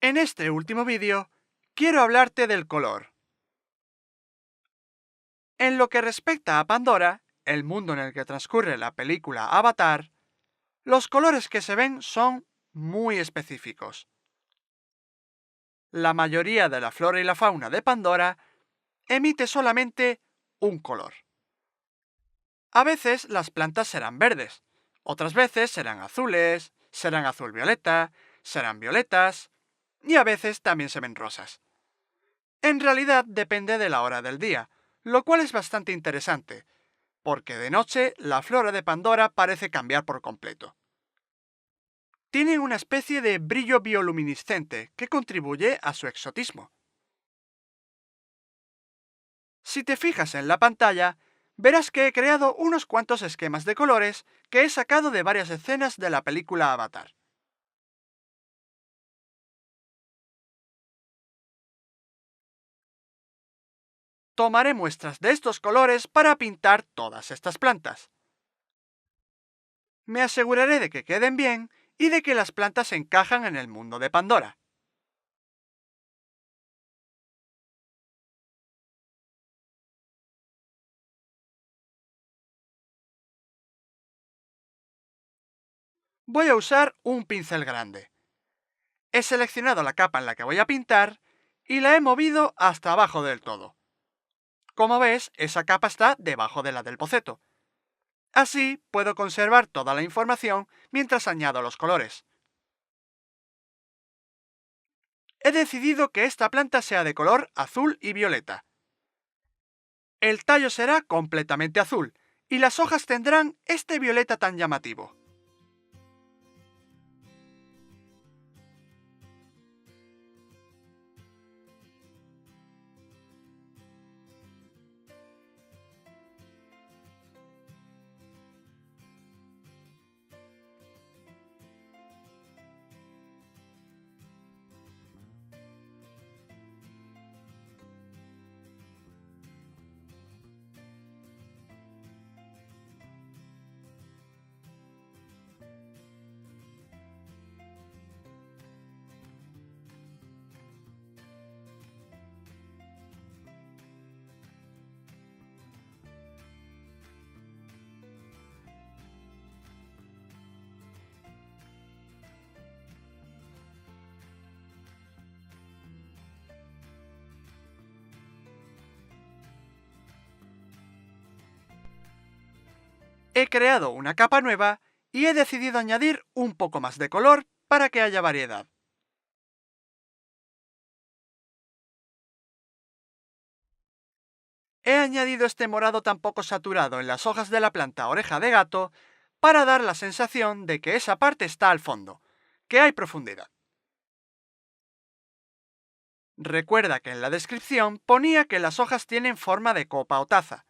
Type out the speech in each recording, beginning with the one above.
En este último vídeo, quiero hablarte del color. En lo que respecta a Pandora, el mundo en el que transcurre la película Avatar, los colores que se ven son muy específicos. La mayoría de la flora y la fauna de Pandora emite solamente un color. A veces las plantas serán verdes, otras veces serán azules, serán azul violeta, serán violetas, y a veces también se ven rosas. En realidad depende de la hora del día, lo cual es bastante interesante, porque de noche la flora de Pandora parece cambiar por completo. Tienen una especie de brillo bioluminiscente que contribuye a su exotismo. Si te fijas en la pantalla, verás que he creado unos cuantos esquemas de colores que he sacado de varias escenas de la película Avatar. Tomaré muestras de estos colores para pintar todas estas plantas. Me aseguraré de que queden bien y de que las plantas encajan en el mundo de Pandora. Voy a usar un pincel grande. He seleccionado la capa en la que voy a pintar y la he movido hasta abajo del todo. Como ves, esa capa está debajo de la del boceto. Así puedo conservar toda la información mientras añado los colores. He decidido que esta planta sea de color azul y violeta. El tallo será completamente azul y las hojas tendrán este violeta tan llamativo. He creado una capa nueva y he decidido añadir un poco más de color para que haya variedad. He añadido este morado tan poco saturado en las hojas de la planta oreja de gato para dar la sensación de que esa parte está al fondo, que hay profundidad. Recuerda que en la descripción ponía que las hojas tienen forma de copa o taza.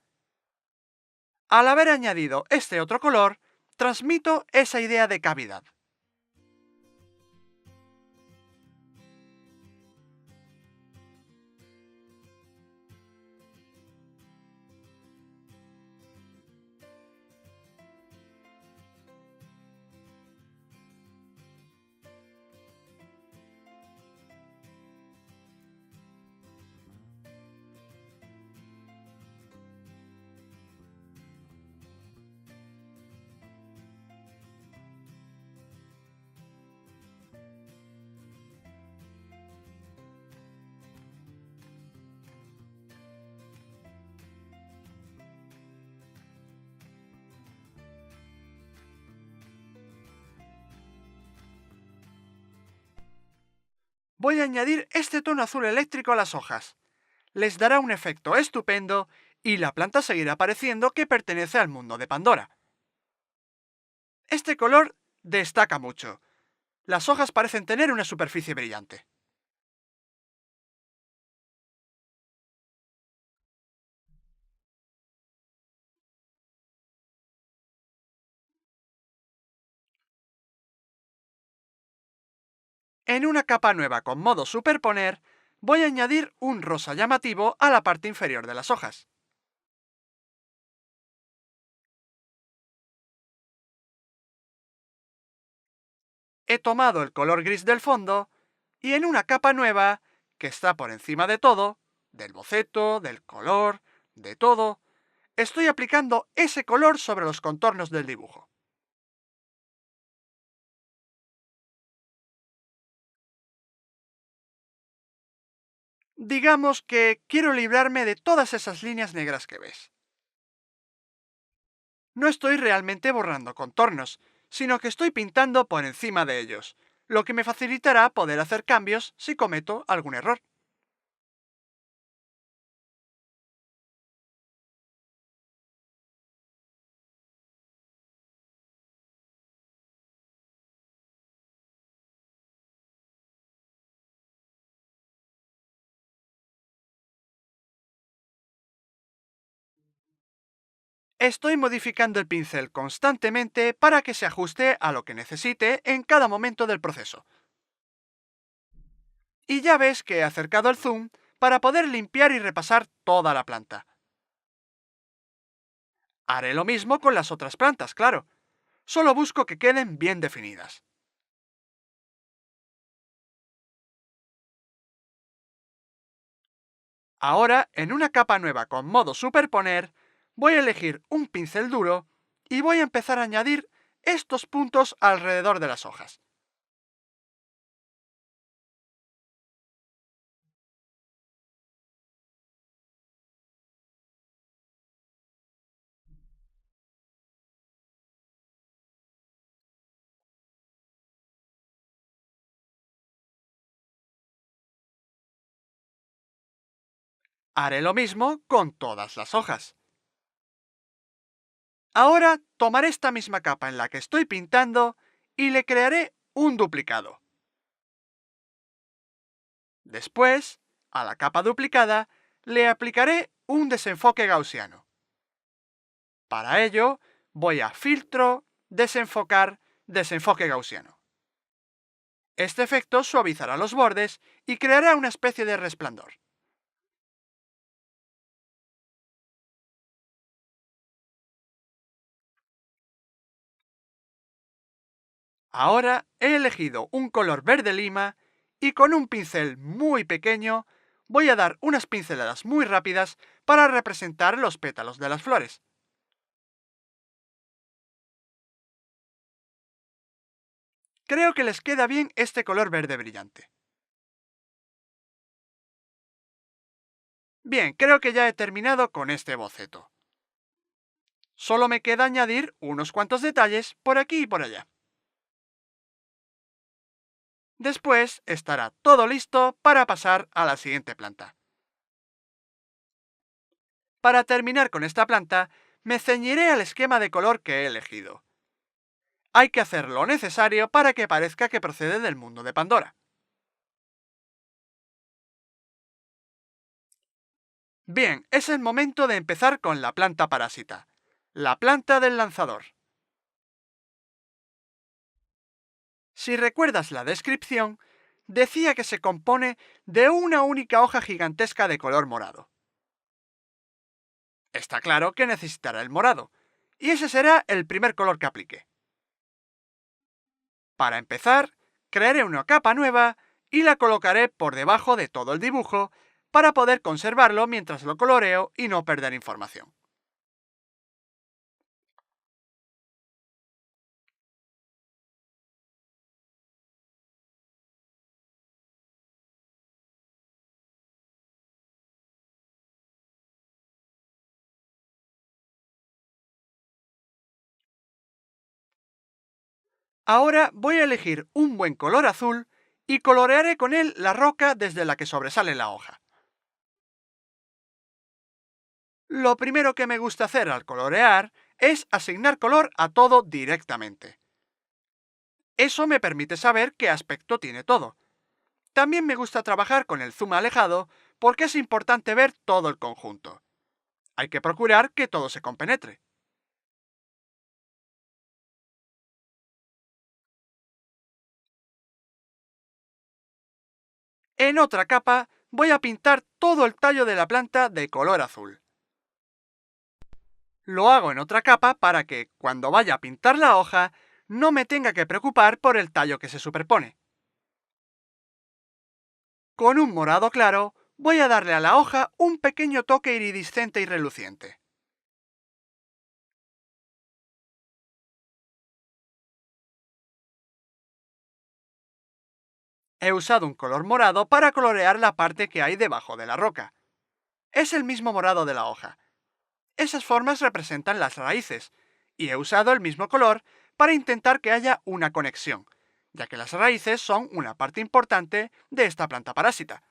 Al haber añadido este otro color, transmito esa idea de cavidad. Voy a añadir este tono azul eléctrico a las hojas. Les dará un efecto estupendo y la planta seguirá pareciendo que pertenece al mundo de Pandora. Este color destaca mucho. Las hojas parecen tener una superficie brillante. En una capa nueva con modo superponer, voy a añadir un rosa llamativo a la parte inferior de las hojas. He tomado el color gris del fondo Y en una capa nueva, que está por encima de todo, del boceto, del color, de todo, estoy aplicando ese color sobre los contornos del dibujo. Digamos que quiero librarme de todas esas líneas negras que ves. No estoy realmente borrando contornos, sino que estoy pintando por encima de ellos, lo que me facilitará poder hacer cambios si cometo algún error. Estoy modificando el pincel constantemente para que se ajuste a lo que necesite en cada momento del proceso. Y ya ves que he acercado el zoom para poder limpiar y repasar toda la planta. Haré lo mismo con las otras plantas, claro. Solo busco que queden bien definidas. Ahora, en una capa nueva con modo superponer, voy a elegir un pincel duro y voy a empezar a añadir estos puntos alrededor de las hojas. Haré lo mismo con todas las hojas. Ahora tomaré esta misma capa en la que estoy pintando y le crearé un duplicado. Después, a la capa duplicada, le aplicaré un desenfoque gaussiano. Para ello, voy a Filtro, Desenfocar, Desenfoque gaussiano. Este efecto suavizará los bordes y creará una especie de resplandor. Ahora he elegido un color verde lima y con un pincel muy pequeño voy a dar unas pinceladas muy rápidas para representar los pétalos de las flores. Creo que les queda bien este color verde brillante. Bien, creo que ya he terminado con este boceto. Solo me queda añadir unos cuantos detalles por aquí y por allá. Después estará todo listo para pasar a la siguiente planta. Para terminar con esta planta, me ceñiré al esquema de color que he elegido. Hay que hacer lo necesario para que parezca que procede del mundo de Pandora. Bien, es el momento de empezar con la planta parásita, la planta del lanzador. Si recuerdas la descripción, decía que se compone de una única hoja gigantesca de color morado. Está claro que necesitará el morado, y ese será el primer color que aplique. Para empezar, crearé una capa nueva y la colocaré por debajo de todo el dibujo para poder conservarlo mientras lo coloreo y no perder información. Ahora voy a elegir un buen color azul y colorearé con él la roca desde la que sobresale la hoja. Lo primero que me gusta hacer al colorear es asignar color a todo directamente. Eso me permite saber qué aspecto tiene todo. También me gusta trabajar con el zoom alejado porque es importante ver todo el conjunto. Hay que procurar que todo se compenetre. En otra capa voy a pintar todo el tallo de la planta de color azul. Lo hago en otra capa para que, cuando vaya a pintar la hoja, no me tenga que preocupar por el tallo que se superpone. Con un morado claro, voy a darle a la hoja un pequeño toque iridiscente y reluciente. He usado un color morado para colorear la parte que hay debajo de la roca. Es el mismo morado de la hoja. Esas formas representan las raíces, y he usado el mismo color para intentar que haya una conexión, ya que las raíces son una parte importante de esta planta parásita.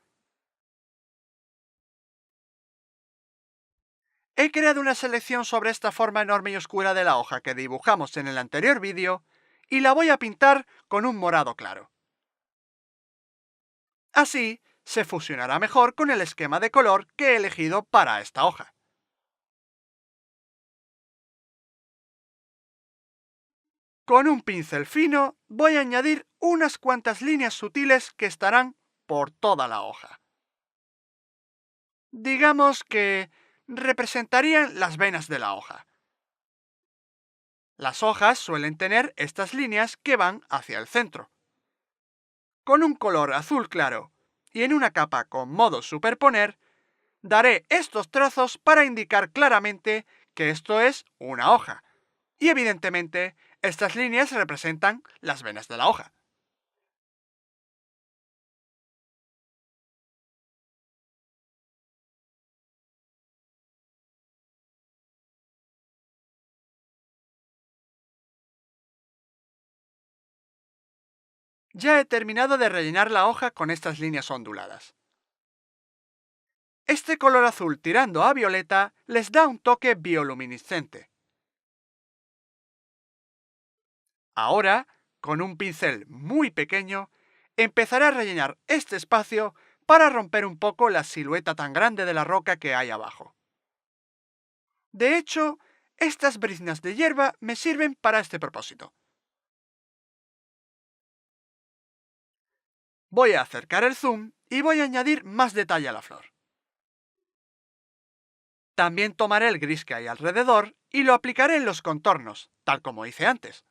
He creado una selección sobre esta forma enorme y oscura de la hoja que dibujamos en el anterior vídeo, y la voy a pintar con un morado claro. Así, se fusionará mejor con el esquema de color que he elegido para esta hoja. Con un pincel fino voy a añadir unas cuantas líneas sutiles que estarán por toda la hoja. Digamos que representarían las venas de la hoja. Las hojas suelen tener estas líneas que van hacia el centro. Con un color azul claro y en una capa con modo superponer, daré estos trazos para indicar claramente que esto es una hoja. Y evidentemente, estas líneas representan las venas de la hoja. Ya he terminado de rellenar la hoja con estas líneas onduladas. Este color azul tirando a violeta les da un toque bioluminiscente. Ahora, con un pincel muy pequeño, empezaré a rellenar este espacio para romper un poco la silueta tan grande de la roca que hay abajo. De hecho, estas briznas de hierba me sirven para este propósito. Voy a acercar el zoom y voy a añadir más detalle a la flor. También tomaré el gris que hay alrededor y lo aplicaré en los contornos, tal como hice antes.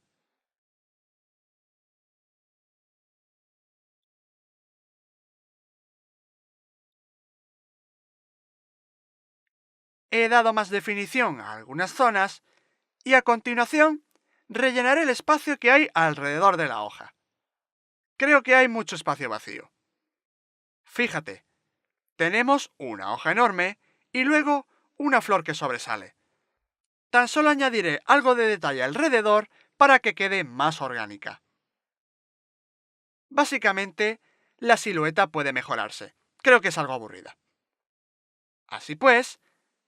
He dado más definición a algunas zonas y a continuación rellenaré el espacio que hay alrededor de la hoja. Creo que hay mucho espacio vacío. Fíjate, tenemos una hoja enorme y luego una flor que sobresale. Tan solo añadiré algo de detalle alrededor para que quede más orgánica. Básicamente, la silueta puede mejorarse. Creo que es algo aburrida. Así pues,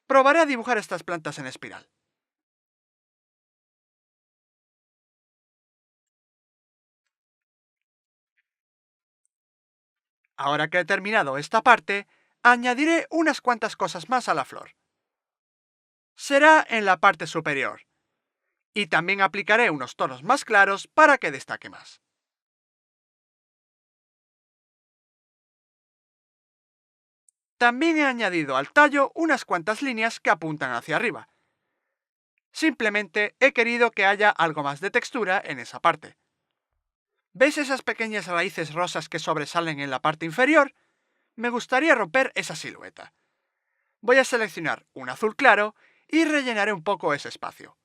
probaré a dibujar estas plantas en espiral. Ahora que he terminado esta parte, añadiré unas cuantas cosas más a la flor. Será en la parte superior, y también aplicaré unos tonos más claros para que destaque más. También he añadido al tallo unas cuantas líneas que apuntan hacia arriba. Simplemente he querido que haya algo más de textura en esa parte. ¿Ves esas pequeñas raíces rosas que sobresalen en la parte inferior? Me gustaría romper esa silueta. Voy a seleccionar un azul claro y rellenaré un poco ese espacio.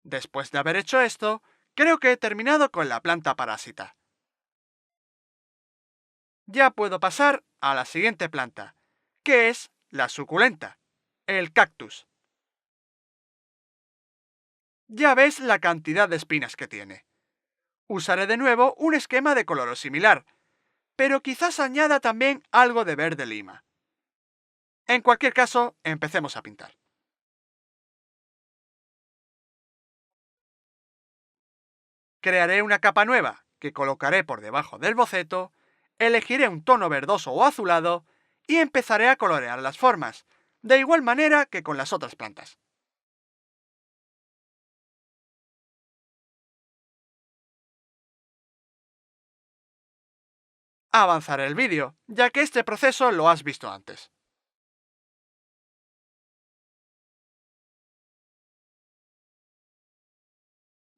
Después de haber hecho esto, creo que he terminado con la planta parásita. Ya puedo pasar a la siguiente planta, que es la suculenta, el cactus. Ya ves la cantidad de espinas que tiene. Usaré de nuevo un esquema de color similar, pero quizás añada también algo de verde lima. En cualquier caso, empecemos a pintar. Crearé una capa nueva que colocaré por debajo del boceto, elegiré un tono verdoso o azulado y empezaré a colorear las formas, de igual manera que con las otras plantas. Avanzaré el vídeo, ya que este proceso lo has visto antes.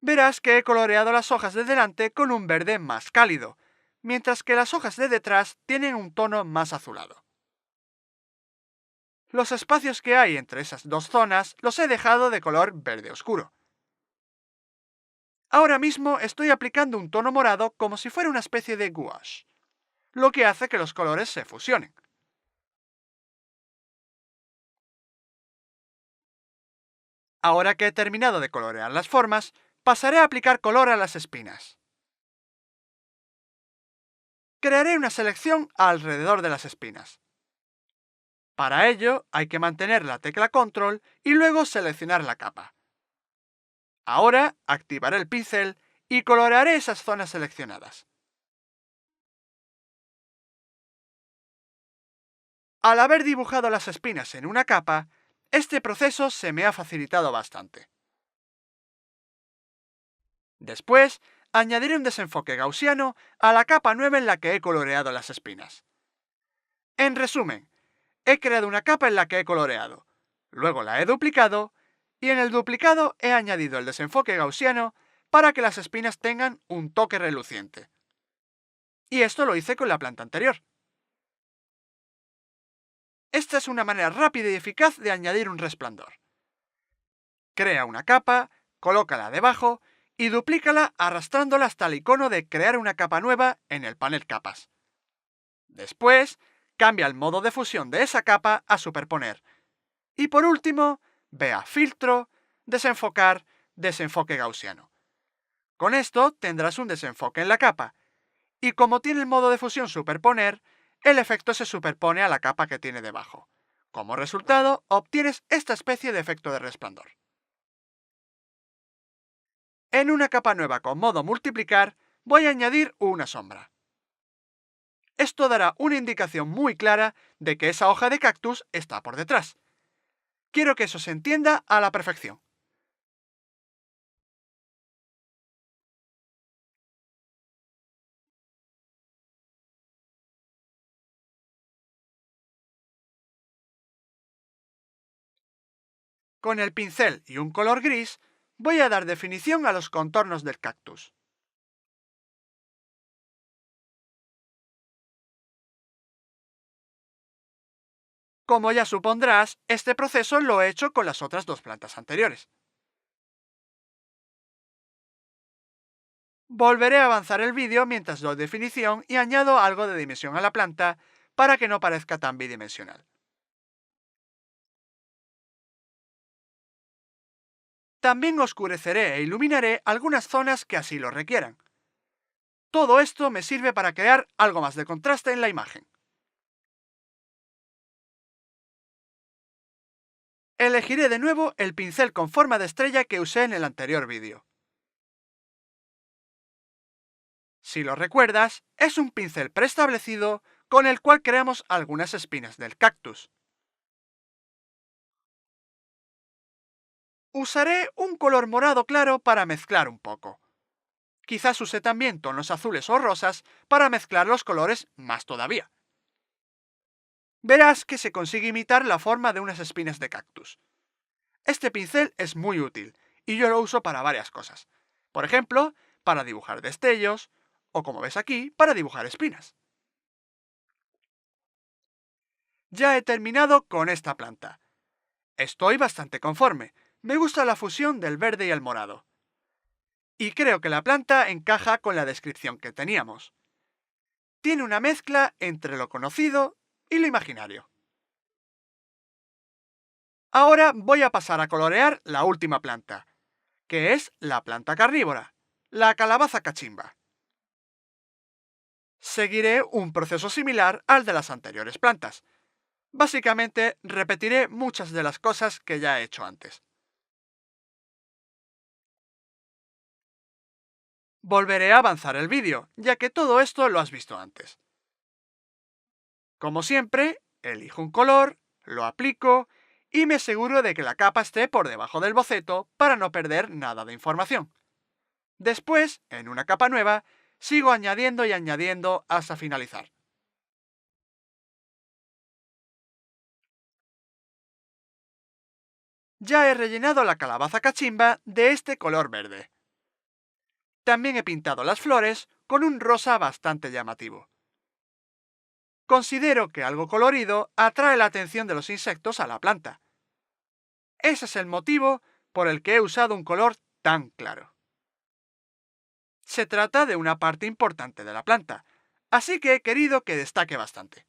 Verás que he coloreado las hojas de delante con un verde más cálido, mientras que las hojas de detrás tienen un tono más azulado. Los espacios que hay entre esas dos zonas los he dejado de color verde oscuro. Ahora mismo estoy aplicando un tono morado como si fuera una especie de gouache, lo que hace que los colores se fusionen. Ahora que he terminado de colorear las formas, pasaré a aplicar color a las espinas. Crearé una selección alrededor de las espinas. Para ello, hay que mantener la tecla Control y luego seleccionar la capa. Ahora, activaré el pincel y colorearé esas zonas seleccionadas. Al haber dibujado las espinas en una capa, este proceso se me ha facilitado bastante. Después, añadiré un desenfoque gaussiano a la capa nueva en la que he coloreado las espinas. En resumen, he creado una capa en la que he coloreado, luego la he duplicado, y en el duplicado he añadido el desenfoque gaussiano para que las espinas tengan un toque reluciente. Y esto lo hice con la planta anterior. Esta es una manera rápida y eficaz de añadir un resplandor. Crea una capa, colócala debajo y duplícala arrastrándola hasta el icono de crear una capa nueva en el panel capas. Después, cambia el modo de fusión de esa capa a superponer. Y por último, ve a Filtro, Desenfocar, Desenfoque gaussiano. Con esto tendrás un desenfoque en la capa, y como tiene el modo de fusión superponer, el efecto se superpone a la capa que tiene debajo. Como resultado, obtienes esta especie de efecto de resplandor. En una capa nueva con modo multiplicar, voy a añadir una sombra. Esto dará una indicación muy clara de que esa hoja de cactus está por detrás. Quiero que eso se entienda a la perfección. Con el pincel y un color gris, voy a dar definición a los contornos del cactus. Como ya supondrás, este proceso lo he hecho con las otras dos plantas anteriores. Volveré a avanzar el vídeo mientras doy definición y añado algo de dimensión a la planta para que no parezca tan bidimensional. También oscureceré e iluminaré algunas zonas que así lo requieran. Todo esto me sirve para crear algo más de contraste en la imagen. Elegiré de nuevo el pincel con forma de estrella que usé en el anterior vídeo. Si lo recuerdas, es un pincel preestablecido con el cual creamos algunas espinas del cactus. Usaré un color morado claro para mezclar un poco. Quizás use también tonos azules o rosas para mezclar los colores más todavía. Verás que se consigue imitar la forma de unas espinas de cactus. Este pincel es muy útil y yo lo uso para varias cosas. Por ejemplo, para dibujar destellos o, como ves aquí, para dibujar espinas. Ya he terminado con esta planta. Estoy bastante conforme. Me gusta la fusión del verde y el morado. Y creo que la planta encaja con la descripción que teníamos. Tiene una mezcla entre lo conocido y lo imaginario. Ahora voy a pasar a colorear la última planta, que es la planta carnívora, la calabaza cachimba. Seguiré un proceso similar al de las anteriores plantas. Básicamente, repetiré muchas de las cosas que ya he hecho antes. Volveré a avanzar el vídeo, ya que todo esto lo has visto antes. Como siempre, elijo un color, lo aplico y me aseguro de que la capa esté por debajo del boceto para no perder nada de información. Después, en una capa nueva, sigo añadiendo y añadiendo hasta finalizar. Ya he rellenado la calabaza cachimba de este color verde. También he pintado las flores con un rosa bastante llamativo. Considero que algo colorido atrae la atención de los insectos a la planta. Ese es el motivo por el que he usado un color tan claro. Se trata de una parte importante de la planta, así que he querido que destaque bastante.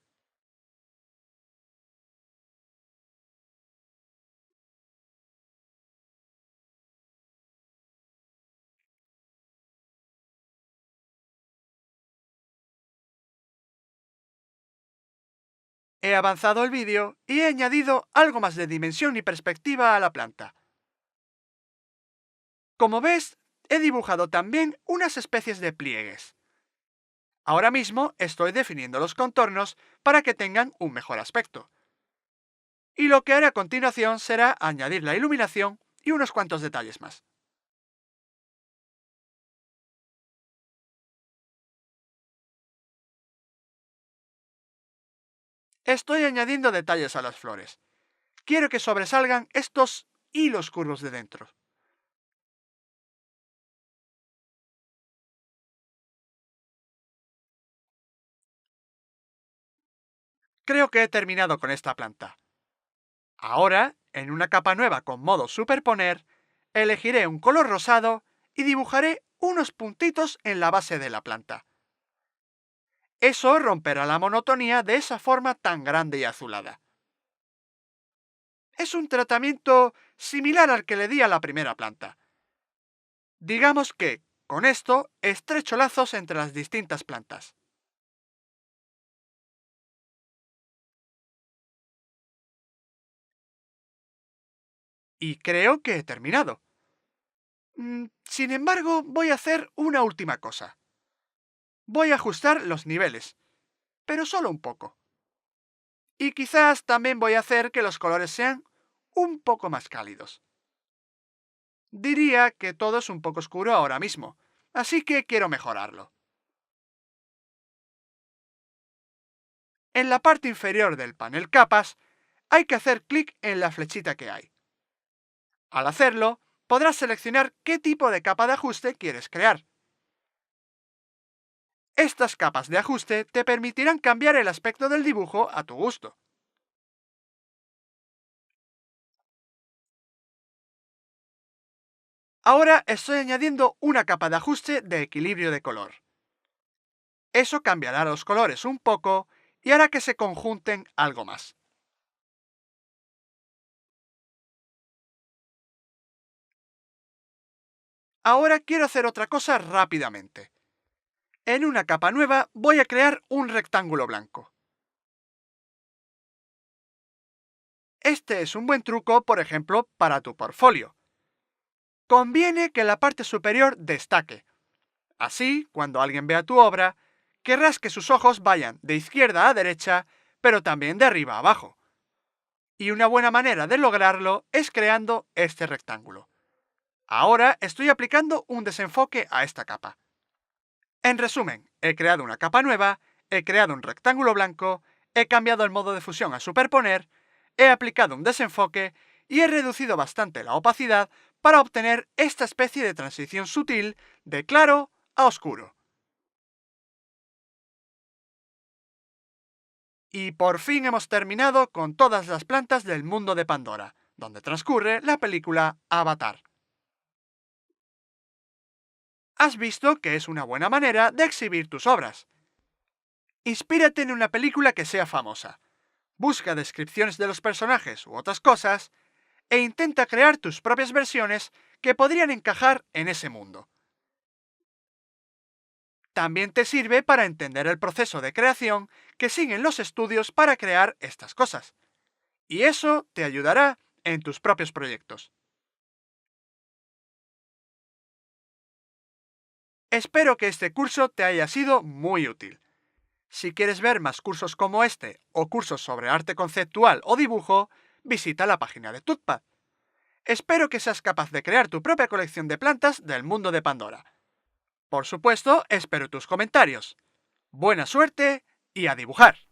He avanzado el vídeo y he añadido algo más de dimensión y perspectiva a la planta. Como ves, he dibujado también unas especies de pliegues. Ahora mismo estoy definiendo los contornos para que tengan un mejor aspecto. Y lo que haré a continuación será añadir la iluminación y unos cuantos detalles más. Estoy añadiendo detalles a las flores. Quiero que sobresalgan estos hilos curvos de dentro. Creo que he terminado con esta planta. Ahora, en una capa nueva con modo superponer, elegiré un color rosado y dibujaré unos puntitos en la base de la planta. Eso romperá la monotonía de esa forma tan grande y azulada. Es un tratamiento similar al que le di a la primera planta. Digamos que, con esto, estrecho lazos entre las distintas plantas. Y creo que he terminado. Sin embargo, voy a hacer una última cosa. Voy a ajustar los niveles, pero solo un poco. Y quizás también voy a hacer que los colores sean un poco más cálidos. Diría que todo es un poco oscuro ahora mismo, así que quiero mejorarlo. En la parte inferior del panel capas, hay que hacer clic en la flechita que hay. Al hacerlo, podrás seleccionar qué tipo de capa de ajuste quieres crear. Estas capas de ajuste te permitirán cambiar el aspecto del dibujo a tu gusto. Ahora estoy añadiendo una capa de ajuste de equilibrio de color. Eso cambiará los colores un poco y hará que se conjunten algo más. Ahora quiero hacer otra cosa rápidamente. En una capa nueva voy a crear un rectángulo blanco. Este es un buen truco, por ejemplo, para tu portfolio. Conviene que la parte superior destaque. Así, cuando alguien vea tu obra, querrás que sus ojos vayan de izquierda a derecha, pero también de arriba a abajo. Y una buena manera de lograrlo es creando este rectángulo. Ahora estoy aplicando un desenfoque a esta capa. En resumen, he creado una capa nueva, he creado un rectángulo blanco, he cambiado el modo de fusión a superponer, he aplicado un desenfoque y he reducido bastante la opacidad para obtener esta especie de transición sutil de claro a oscuro. Y por fin hemos terminado con todas las plantas del mundo de Pandora, donde transcurre la película Avatar. Has visto que es una buena manera de exhibir tus obras. Inspírate en una película que sea famosa. Busca descripciones de los personajes u otras cosas e intenta crear tus propias versiones que podrían encajar en ese mundo. También te sirve para entender el proceso de creación que siguen los estudios para crear estas cosas. Y eso te ayudará en tus propios proyectos. Espero que este curso te haya sido muy útil. Si quieres ver más cursos como este o cursos sobre arte conceptual o dibujo, visita la página de Tutpad. Espero que seas capaz de crear tu propia colección de plantas del mundo de Pandora. Por supuesto, espero tus comentarios. Buena suerte y a dibujar.